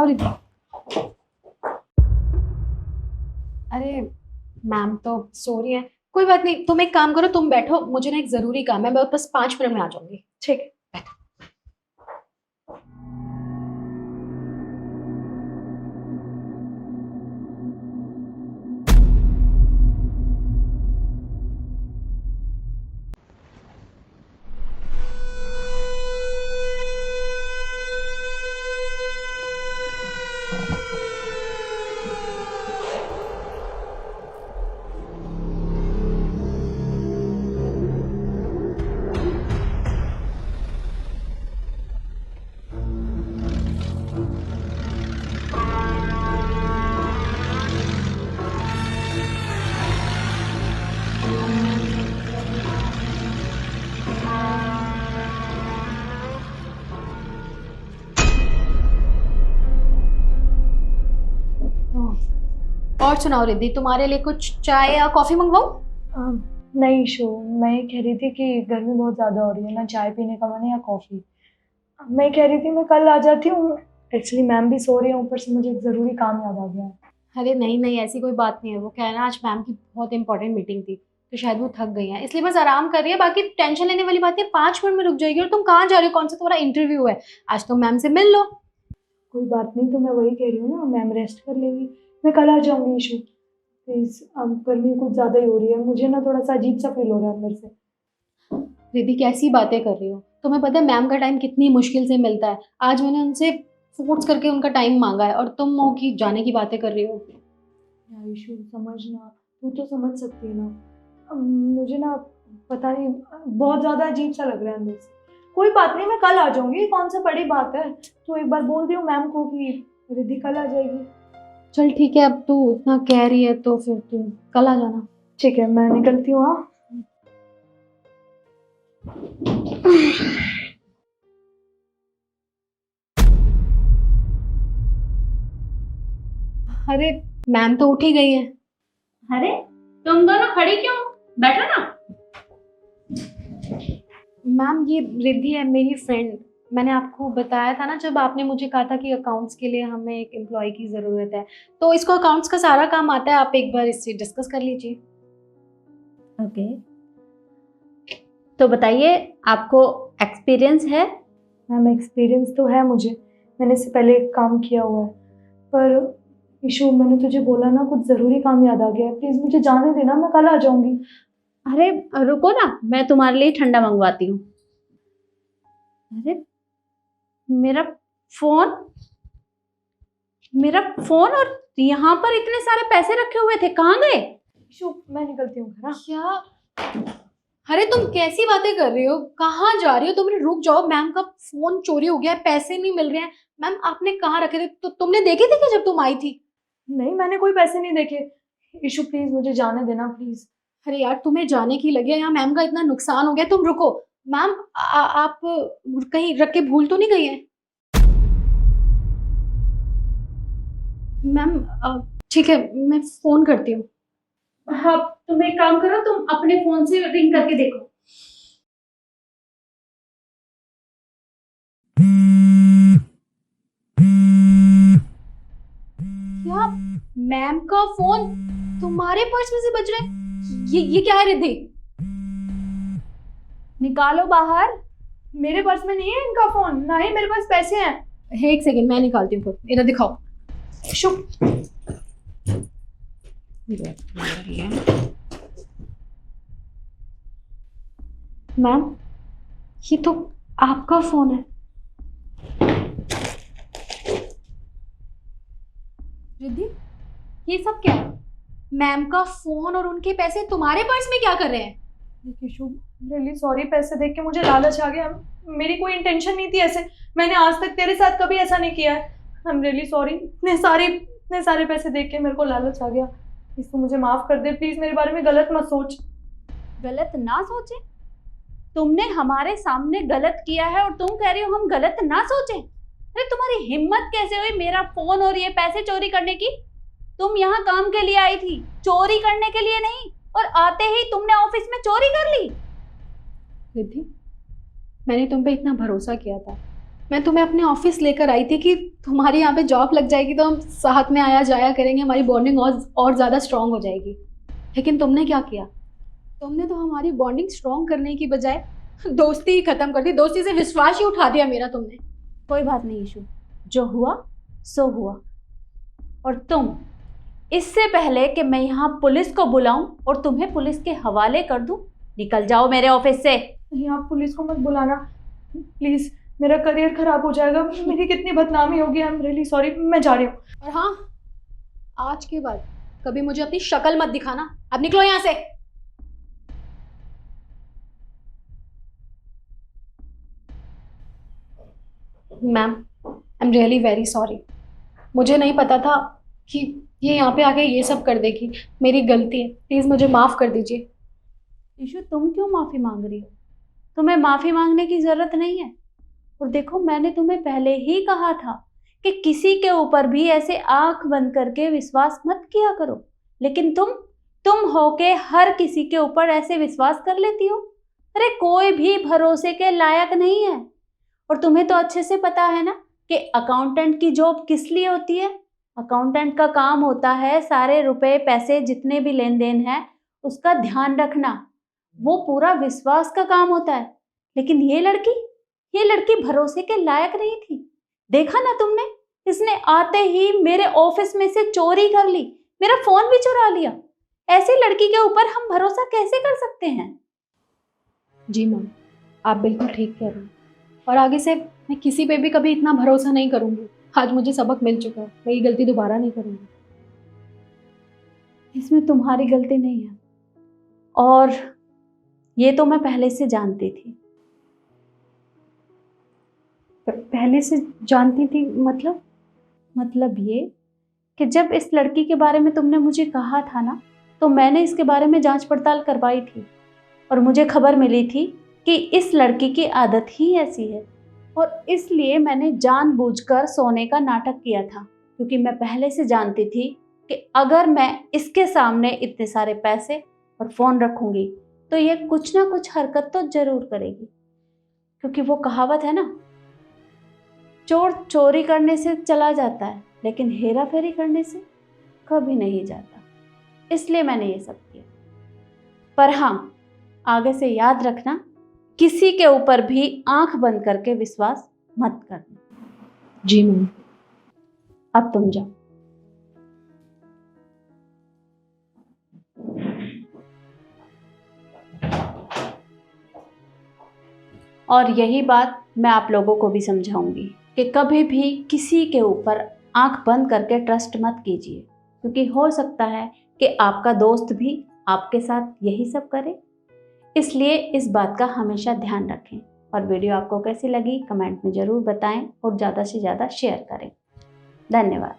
रिद्धि। अरे मैम तो सो रही है, कोई बात नहीं, तुम एक काम करो, तुम बैठो, मुझे ना एक जरूरी काम है, मैं बस 5 मिनट में आ जाऊंगी। ठीक है। और सुनाओ रिद्धि, तुम्हारे लिए कुछ चाय या कॉफी मंगवाऊं? नहीं ईशू, मैं ये कह रही थी कि गर्मी बहुत ज़्यादा हो रही है ना, चाय पीने का मन है या कॉफ़ी। मैं कह रही थी मैं कल आ जाती हूँ। एक्चुअली मैम भी सो रही है, ऊपर से मुझे एक ज़रूरी काम याद आ गया है। अरे नहीं नहीं, ऐसी कोई बात नहीं है, वो क्या है ना, आज मैम की बहुत इंपॉर्टेंट मीटिंग थी तो शायद वो थक गई हैं, इसलिए बस आराम कर रही है। बाकी टेंशन लेने वाली बात नहीं, 5 मिनट में रुक जाएगी। और तुम कहाँ जा रही हो, कौन सा तुम्हारा इंटरव्यू है? आज तुम मैम से मिल लो। कोई बात नहीं, तो मैं वही कह रही हूँ ना, मैम रेस्ट कर लेंगी, मैं कल आ जाऊँगी ईशू। प्लीज़, अब गर्मी कुछ ज़्यादा ही हो रही है, मुझे ना थोड़ा सा अजीब सा फील हो रहा है अंदर से। रिद्धि कैसी बातें कर रही हो, तुम्हें पता है मैम का टाइम कितनी मुश्किल से मिलता है। आज मैंने उनसे फोर्स करके उनका टाइम मांगा है और तुम हो कि जाने की बातें कर रही हो। यार ईशू समझना, तू तो समझ सकती है ना। अब मुझे ना पता नहीं, बहुत ज़्यादा अजीब सा लग रहा है अंदर से। कोई बात नहीं, मैं कल आ जाऊंगी, कौन सा बड़ी बात है। तो एक बार बोल दियो मैम को कि रिद्धि कल आ जाएगी। चल ठीक है, अब तू इतना कह रही है तो फिर तू कल आ जाना। ठीक है, मैं निकलती हूँ। हाँ, अरे मैम तो उठ ही गई है। अरे तुम दोनों खड़ी क्यों? बैठो ना। मैम ये रिद्धि है, मेरी फ्रेंड। मैंने आपको बताया था ना जब आपने मुझे कहा था कि अकाउंट्स के लिए हमें एक एम्प्लॉय की ज़रूरत है, तो इसको अकाउंट्स का सारा काम आता है। आप एक बार इससे डिस्कस कर लीजिए। ओके, तो बताइए, आपको एक्सपीरियंस है? मैम एक्सपीरियंस तो है मुझे, मैंने इससे पहले काम किया हुआ है। पर ईशू, मैंने तुझे बोला ना, कुछ ज़रूरी काम याद आ गया है, प्लीज़ मुझे जाने देना, मैं कल आ जाऊंगी। अरे रुको ना, मैं तुम्हारे लिए ठंडा मंगवाती हूँ। अरे मेरा फोन, मेरा फोन, और यहाँ पर इतने सारे पैसे रखे हुए थे, कहाँ गए? ईशू, मैं निकलती हूँ घर। हाँ? क्या? अरे तुम कैसी बातें कर रही हो, कहाँ जा रही हो तुम? रुक जाओ, मैम का फोन चोरी हो गया है, पैसे नहीं मिल रहे हैं। मैम आपने कहाँ रखे थे? तो तुमने देखे थे क्या जब तुम आई थी? नहीं, मैंने कोई पैसे नहीं देखे। ईशू प्लीज़ मुझे जाने देना, प्लीज़। अरे यार, तुम्हें जाने की लगी है, यहाँ मैम का इतना नुकसान हो गया, तुम रुको। मैम आप कहीं रख के भूल तो नहीं गई हैं? मैम ठीक है, मैं फोन करती हूँ। हाँ, तुम एक काम करो, तुम अपने फोन से रिंग करके देखो। क्या? मैम का फोन तुम्हारे पर्स में से बज रहा है? ये क्या है रिद्धि? निकालो बाहर। मेरे पर्स में नहीं है इनका फ़ोन, ना ही मेरे पास पैसे हैं। एक सेकंड, मैं निकालती हूँ फोन, इधर दिखाओ। ईशू, मैम ये तो आपका फोन है। रिद्धि ये सब क्या है? मैम का फोन और उनके पैसे तुम्हारे पर्स में क्या कर रहे हैं? ईशू रियली सॉरी, पैसे देख के मुझे लालच आ गया। मेरी कोई इंटेंशन नहीं थी ऐसे, मैंने आज तक तेरे साथ कभी ऐसा नहीं किया है। आई एम रियली सॉरी, इतने सारे पैसे देख के मेरे को लालच आ गया। इसको मुझे माफ़ कर दे प्लीज़, मेरे बारे में गलत मत सोच। गलत ना सोचे? तुमने हमारे सामने गलत किया है और तुम कह रही हो हम गलत ना सोचें? अरे तुम्हारी हिम्मत कैसे हुई मेरा फोन और ये पैसे चोरी करने की? तुम यहाँ काम के लिए आई थी, चोरी करने के लिए नहीं, और आते ही तुमने ऑफिस में चोरी कर ली। रिद्धि मैंने तुम पे इतना भरोसा किया था, मैं तुम्हें अपने ऑफिस लेकर आई थी कि तुम्हारी यहाँ पे जॉब लग जाएगी तो हम साथ में आया जाया करेंगे, हमारी बॉन्डिंग और ज़्यादा स्ट्रांग हो जाएगी। लेकिन तुमने क्या किया? तुमने तो हमारी बॉन्डिंग स्ट्रांग करने की बजाय दोस्ती ही खत्म कर दी, दोस्ती से विश्वास ही उठा दिया मेरा तुमने। कोई बात नहीं ईशू, जो हुआ सो हुआ। और तुम, इससे पहले कि मैं यहाँ पुलिस को बुलाऊं और तुम्हें पुलिस के हवाले कर दूं, निकल जाओ मेरे ऑफिस से। नहीं, आप पुलिस को मत बुलाना प्लीज, मेरा करियर खराब हो जाएगा, मेरी कितनी बदनामी होगी। आई एम रियली सॉरी, मैं जा रही हूँ। और हाँ, आज के बाद कभी मुझे अपनी शक्ल मत दिखाना। अब निकलो यहाँ से। Ma'am, I am really very sorry. मुझे नहीं पता था कि ये यहाँ पे आके ये सब कर देगी। मेरी गलती है, प्लीज़ मुझे माफ़ कर दीजिए। ईशू, तुम क्यों माफ़ी मांग रही हो? तुम्हें माफ़ी मांगने की ज़रूरत नहीं है। और देखो, मैंने तुम्हें पहले ही कहा था कि किसी के ऊपर भी ऐसे आंख बंद करके विश्वास मत किया करो, लेकिन तुम होके हर किसी के ऊपर ऐसे विश्वास कर लेती हो। अरे कोई भी भरोसे के लायक नहीं है। और तुम्हें तो अच्छे से पता है ना कि अकाउंटेंट की जॉब किस लिए होती है। अकाउंटेंट का काम होता है सारे रुपए पैसे जितने भी लेन देन है उसका ध्यान रखना। वो पूरा विश्वास का काम होता है। लेकिन ये लड़की भरोसे के लायक नहीं थी। देखा ना तुमने, इसने आते ही मेरे ऑफिस में से चोरी कर ली, मेरा फोन भी चुरा लिया। ऐसी लड़की के ऊपर हम भरोसा कैसे कर सकते हैं? जी मैम, आप बिल्कुल ठीक कह रहे हैं। और आगे से मैं किसी पे भी कभी इतना भरोसा नहीं करूँगी। आज मुझे सबक मिल चुका है, मैं ये गलती दोबारा नहीं करूँगी। इसमें तुम्हारी गलती नहीं है, और ये तो मैं पहले से जानती थी। पहले से जानती थी मतलब? मतलब ये कि जब इस लड़की के बारे में तुमने मुझे कहा था ना, तो मैंने इसके बारे में जांच पड़ताल करवाई थी और मुझे खबर मिली थी कि इस लड़की की आदत ही ऐसी है। और इसलिए मैंने जानबूझकर सोने का नाटक किया था, क्योंकि मैं पहले से जानती थी कि अगर मैं इसके सामने इतने सारे पैसे और फ़ोन रखूंगी तो ये कुछ ना कुछ हरकत तो जरूर करेगी। क्योंकि वो कहावत है ना, चोर चोरी करने से चला जाता है लेकिन हेरा फेरी करने से कभी नहीं जाता। इसलिए मैंने ये सब किया। पर हाँ, आगे से याद रखना, किसी के ऊपर भी आंख बंद करके विश्वास मत करना। जी मैम। अब तुम जाओ। और यही बात मैं आप लोगों को भी समझाऊंगी कि कभी भी किसी के ऊपर आंख बंद करके ट्रस्ट मत कीजिए, क्योंकि हो सकता है कि आपका दोस्त भी आपके साथ यही सब करे। इसलिए इस बात का हमेशा ध्यान रखें। और वीडियो आपको कैसी लगी कमेंट में ज़रूर बताएं और ज़्यादा से ज़्यादा शेयर करें। धन्यवाद।